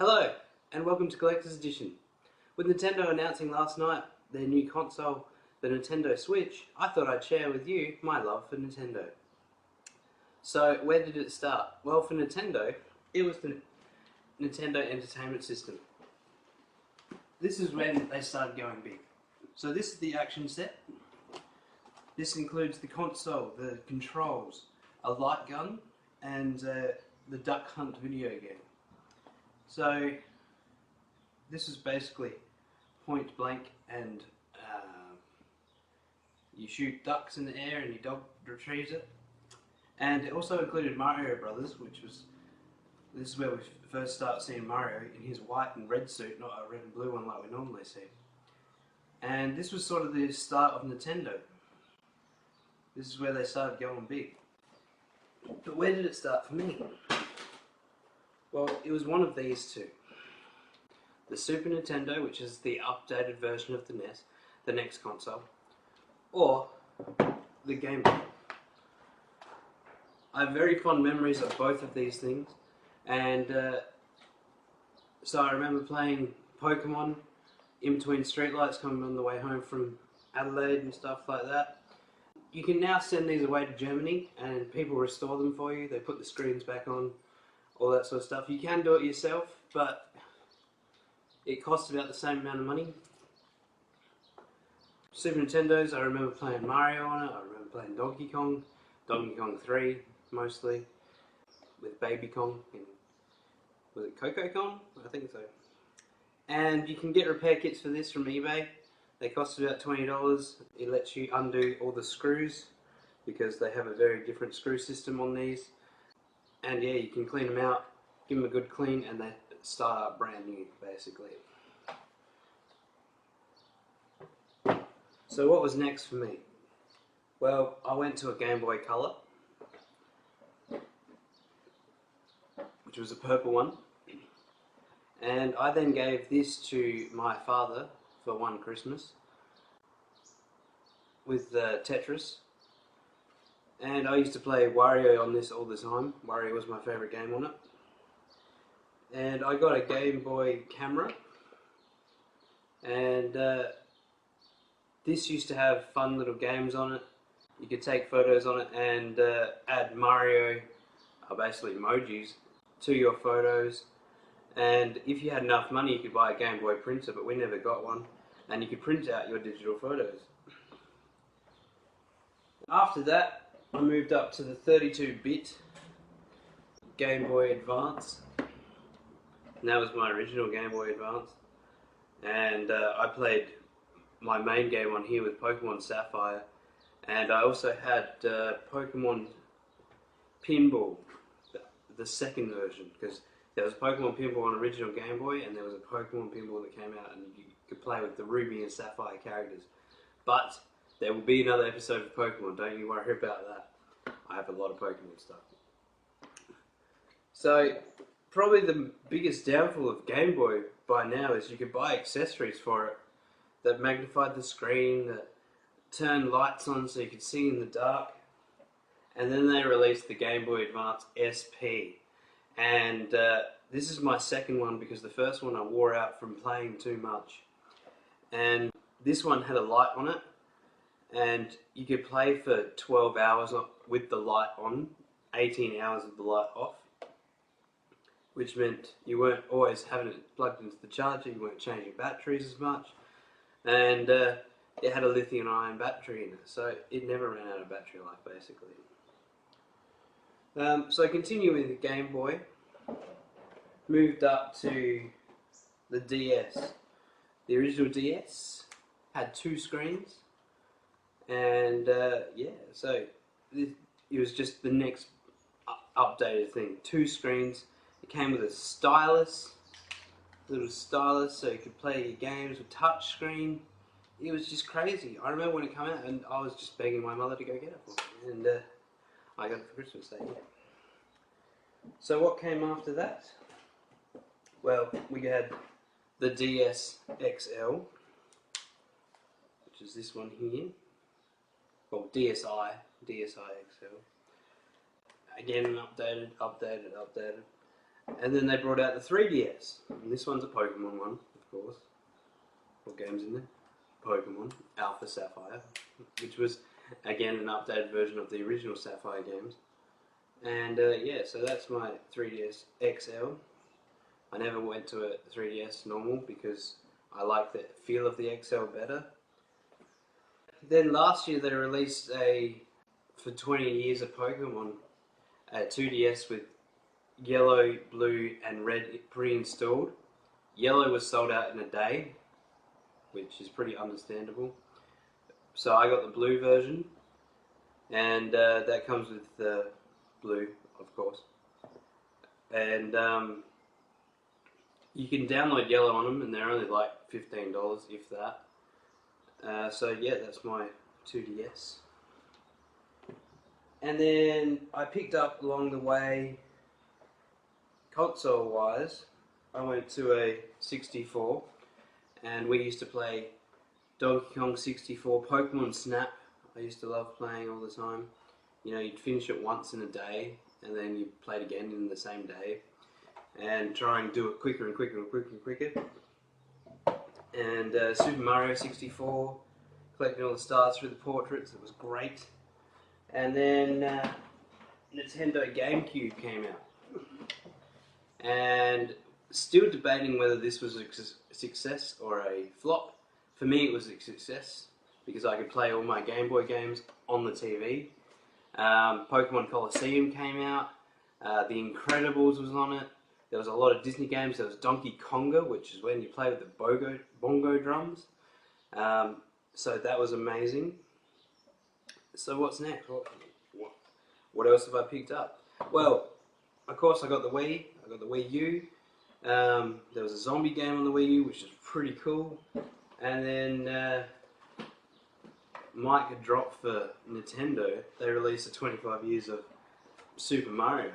Hello, and welcome to Collector's Edition. With Nintendo announcing last night their new console, the Nintendo Switch, I thought I'd share with you my love for Nintendo. So, where did it start? Well, for Nintendo, it was the Nintendo Entertainment System. This is when they started going big. So this is the action set. This includes the console, the controls, a light gun, and the Duck Hunt video game. So this is basically point blank, and you shoot ducks in the air and your dog retrieves it. And it also included Mario Brothers, this is where we first start seeing Mario in his white and red suit, not a red and blue one like we normally see. And this was sort of the start of Nintendo. This is where they started going big. But where did it start for me? Well, it was one of these two. The Super Nintendo, which is the updated version of the NES, the next console, or the Game Boy. I have very fond memories of both of these things, and so I remember playing Pokemon in between streetlights coming on the way home from Adelaide and stuff like that. You can now send these away to Germany and people restore them for you. They put the screens back on, all that sort of stuff. You can do it yourself, but it costs about the same amount of money. Super Nintendos, I remember playing Mario on it, I remember playing Donkey Kong 3 mostly, with Baby Kong, and was it Coco Kong? I think so. And you can get repair kits for this from eBay. They cost about $20. It lets you undo all the screws because they have a very different screw system on these. And yeah, you can clean them out, give them a good clean, and they start up brand new, basically. So what was next for me? Well, I went to a Game Boy Color, which was a purple one. And I then gave this to my father for one Christmas with Tetris. And I used to play Wario on this all the time. Wario was my favourite game on it. And I got a Game Boy camera. And this used to have fun little games on it. You could take photos on it and add Mario, basically emojis, to your photos. And if you had enough money, you could buy a Game Boy printer, but we never got one. And you could print out your digital photos. After that, I moved up to the 32-bit Game Boy Advance. And that was my original Game Boy Advance. And I played my main game on here with Pokemon Sapphire. And I also had Pokemon Pinball, the second version, because there was Pokemon Pinball on original Game Boy, and there was a Pokemon Pinball that came out and you could play with the Ruby and Sapphire characters. But there will be another episode of Pokemon, don't you worry about that. I have a lot of Pokemon stuff. So, probably the biggest downfall of Game Boy by now is you could buy accessories for it that magnified the screen, that turned lights on so you could see in the dark. And then they released the Game Boy Advance SP. And this is my second one because the first one I wore out from playing too much. And this one had a light on it, and you could play for 12 hours with the light on, 18 hours with the light off, which meant you weren't always having it plugged into the charger, you weren't changing batteries as much, and it had a lithium-ion battery in it, so it never ran out of battery life, basically. So continuing with the Game Boy, moved up to the DS. The original DS had 2 screens, and yeah, so it was just the next updated thing. 2 screens. It came with a stylus, little stylus, so you could play your games with touch screen. It was just crazy. I remember when it came out, and I was just begging my mother to go get it for me, and I got it for Christmas that year. So what came after that? Well, we had the DS XL, which is this one here. Well, DSi XL. Again, updated. And then they brought out the 3DS. And this one's a Pokemon one, of course. What game's in there? Pokemon Alpha Sapphire, which was again an updated version of the original Sapphire games. And yeah, so that's my 3DS XL. I never went to a 3DS normal because I like the feel of the XL better. Then last year they released for 20 years of Pokemon, a 2DS with yellow, blue and red pre-installed. Yellow was sold out in a day, which is pretty understandable. So I got the blue version, and that comes with the blue, of course. And you can download yellow on them, and they're only like $15, if that. So yeah, that's my 2DS. And then I picked up along the way, console-wise, I went to a 64, and we used to play Donkey Kong 64, Pokemon Snap. I used to love playing all the time. You know, you'd finish it once in a day, and then you played again in the same day, and try and do it quicker and quicker and quicker and quicker. And Super Mario 64, collecting all the stars through the portraits, it was great. And then Nintendo GameCube came out. And still debating whether this was a success or a flop. For me it was a success because I could play all my Game Boy games on the TV. Pokemon Colosseum came out, The Incredibles was on it, there was a lot of Disney games, there was Donkey Konga, which is when you play with the bongo drums. So that was amazing. So what's next? What else have I picked up? Well, of course I got the Wii, I got the Wii U. There was a zombie game on the Wii U, which is pretty cool. And then Mike had dropped for Nintendo. They released the 25 years of Super Mario.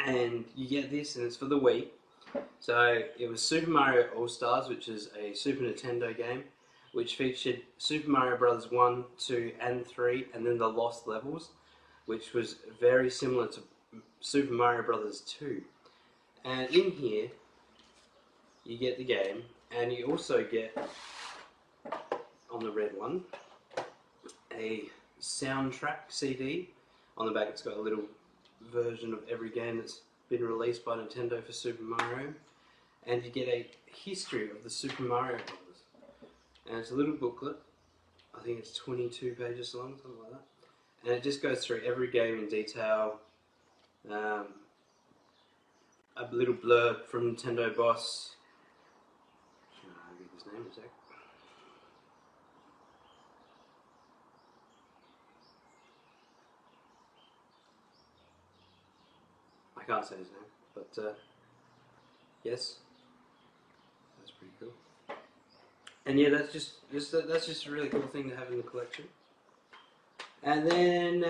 And you get this, and it's for the Wii. So it was Super Mario All-Stars, which is a Super Nintendo game, which featured Super Mario Bros. 1, 2 and 3, and then the Lost Levels, which was very similar to Super Mario Bros. 2. And in here, you get the game, and you also get, on the red one, a soundtrack CD. On the back it's got a little version of every game that's been released by Nintendo for Super Mario. And you get a history of the Super Mario Bros. And it's a little booklet. I think it's 22 pages long, something like that. And it just goes through every game in detail. A little blurb from Nintendo boss. I'll get his name in a sec. I can't say his name, but yes, that's pretty cool. And yeah, that's just a really cool thing to have in the collection. And then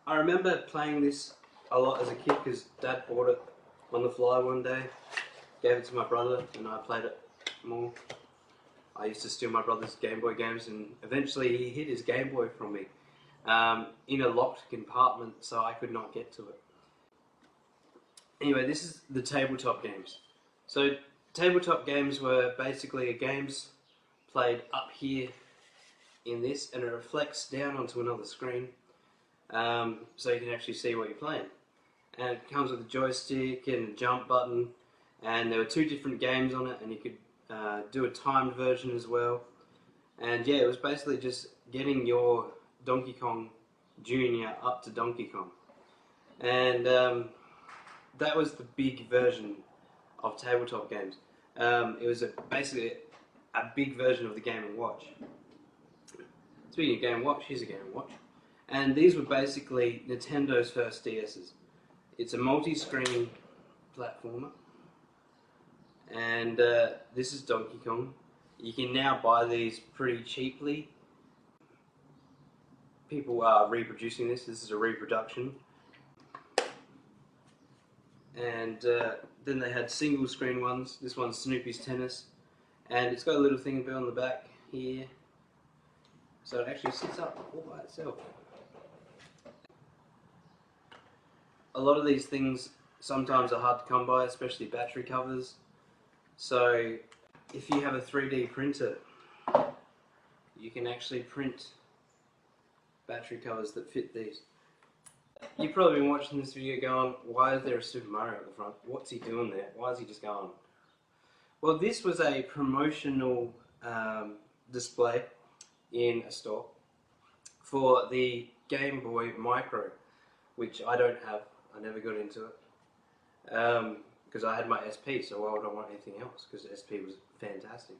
I remember playing this a lot as a kid because Dad bought it on the fly one day, gave it to my brother, and I played it more. I used to steal my brother's Game Boy games, and eventually he hid his Game Boy from me in a locked compartment, so I could not get to it. Anyway, this is the tabletop games. So tabletop games were basically games played up here in this, and it reflects down onto another screen. So you can actually see what you're playing. And it comes with a joystick and a jump button, and there were 2 different games on it, and you could do a timed version as well. And yeah, it was basically just getting your Donkey Kong Jr. up to Donkey Kong. And that was the big version of tabletop games. It was basically a big version of the Game & Watch. Speaking of Game & Watch, here's a Game & Watch. And these were basically Nintendo's first DS's. It's a multi-screen platformer. And this is Donkey Kong. You can now buy these pretty cheaply. People are reproducing this. This is a reproduction. And then they had single screen ones. This one's Snoopy's Tennis. And it's got a little thing on the back here. So it actually sits up all by itself. a lot of these things sometimes are hard to come by, especially battery covers. So if you have a 3D printer, you can actually print battery covers that fit these. You've probably been watching this video going, why is there a Super Mario at the front? What's he doing there? Why is he just going? Well, this was a promotional display in a store for the Game Boy Micro, which I don't have. I never got into it because I had my SP, so why would I want anything else? Because SP was fantastic.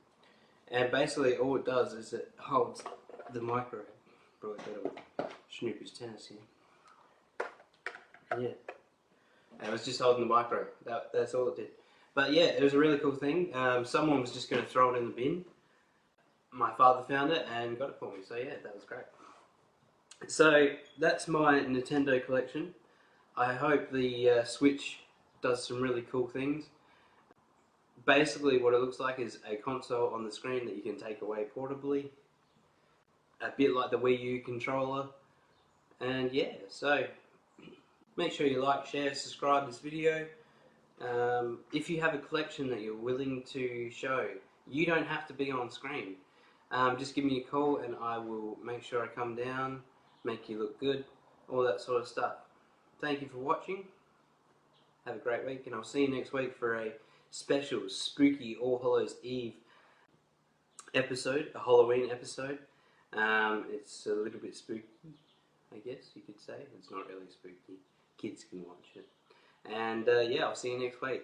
And basically all it does is it holds the Micro. Probably better with Snoopy's tennis here. Yeah. And it was just holding the Micro. That's all it did. But yeah, it was a really cool thing. Someone was just going to throw it in the bin. My father found it and got it for me. So yeah, that was great. So that's my Nintendo collection. I hope the Switch does some really cool things. Basically what it looks like is a console on the screen that you can take away portably. A bit like the Wii U controller. And yeah, so make sure you like, share, subscribe this video. If you have a collection that you're willing to show, you don't have to be on screen. Just give me a call and I will make sure I come down, make you look good, all that sort of stuff. Thank you for watching. Have a great week, and I'll see you next week for a special spooky All Hallows Eve episode, a Halloween episode. It's a little bit spooky, I guess you could say. It's not really spooky. Kids can watch it. And yeah, I'll see you next week.